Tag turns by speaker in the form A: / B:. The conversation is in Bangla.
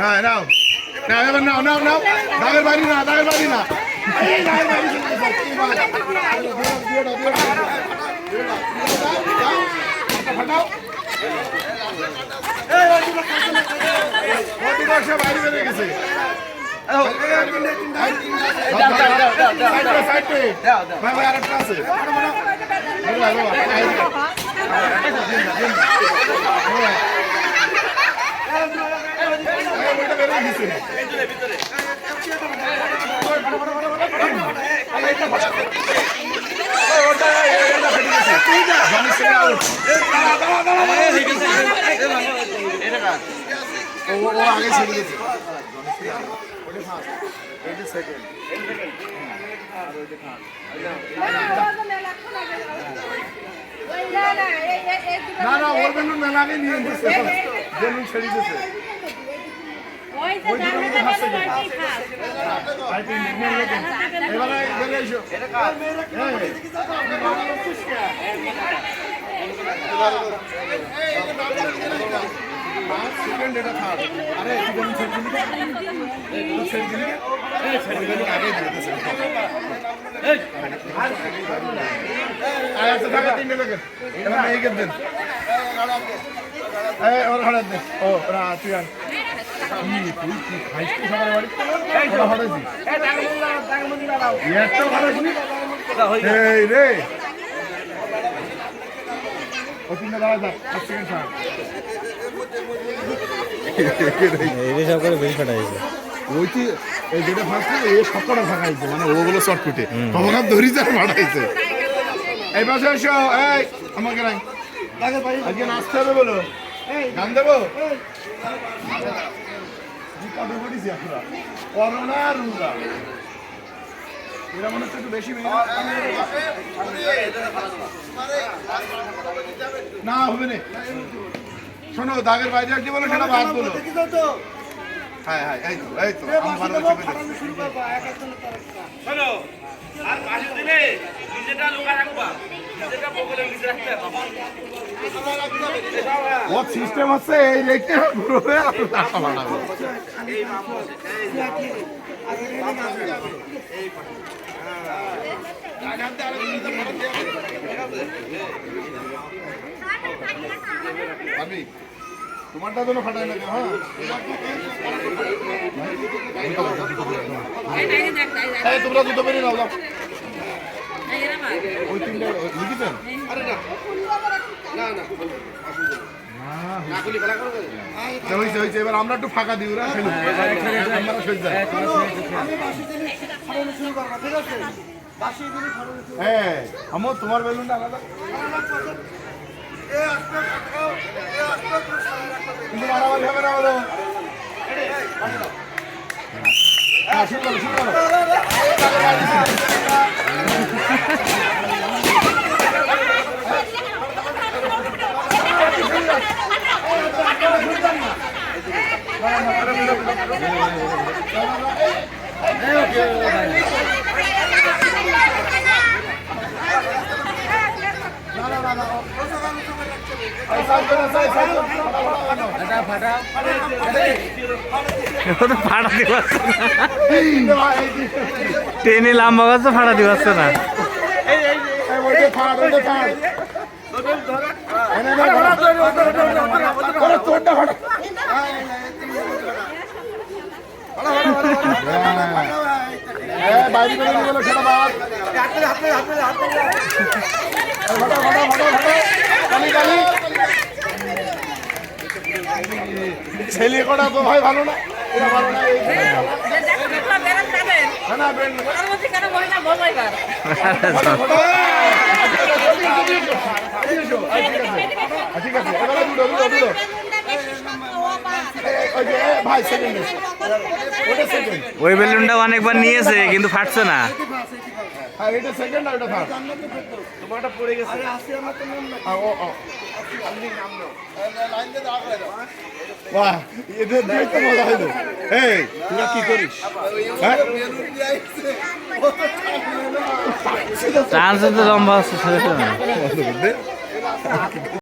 A: হ্যাঁ নাও নাও এবার নাও নাও নাও দাগের বাড়ি না দাগের বাড়ি না ফাটাও বাইরে বেরিয়ে গেছে আরেকটা আছে আগে ছেড়ে গেছে না না ওর বেলুন মেলা আগে নিয়ে গেছে বেলুন ছেড়ে গেছে সেকেন্ড এটা থার্ড আরে আগে দিয়েছে তিনটে লোকের এবার এইকে দেন ওর হঠাৎ দেন ও ওরা তুই আন তুই কি খাইস তুই সকালে বাড়ি এই রে ও তিনটে দাঁড়া যাক সেকেন্ড থার্ড
B: সব করে বেশি ফাটা হয়েছে
A: ওইটি এই যেটা ফার্স্ট এই সবকটা ফাঁকা হয়েছে মানে ওগুলো শর্টকুটে খবর ধরিতে আর ফাটাইছে এই পাশে এসো এই আমাকে নাই আজকে নাচতে হবে বলো গান দেবো কবে পড়িছি আমরা করোনা রুদা এরা মনে হচ্ছে একটু বেশি না হবে না শোনো দাগের বাইরে একটি বলো সেটা বাদ বলো হ্যাঁ হ্যাঁ এই তো আমি ভালো
C: শোনো আর পাশে দিলে নিজেটা লুকা রাখবা নিজেটা বগলের নিচে রাখতে বাবা
A: ও সিস্টেম আছে এই রেখে ঘুরবে আর টাকা বানাবে
C: এই বাবা এই
A: আমি তোমারটা যেন ফাটাই না হ্যাঁ তোমরা দুটো বেরিয়ে নাও ওই তিনটে লিখেছেন হয়েছে এবার আমরা একটু ফাঁকা দিই ওরা হ্যাঁ আমার তোমার বেলুনটা আলাদা কিন্তু মারামারি হবে না বলো হ্যাঁ শুরু করো শুরু করো
B: ফাটা দিতে টেনে লম্বা গাছ ফাটা দিতে পারছে না
A: বাইরে বেরোনো গেল সেটা বাদ ছেলে কটা তো ভাই ভালো না ভালো না ঠিক আছে ভাই সেকেন্ড
B: ওই বেলুনটা অনেকবার নিয়েছে কিন্তু ফাটছে না
A: হ্যাঁ এটা সেকেন্ড আর এটা থার্ড
C: তোমারটা পড়ে গেছে
A: বাহ এদের দেখতে মজা হইলো এই তোরা কি করিস
B: চান্স তো লম্বা আছে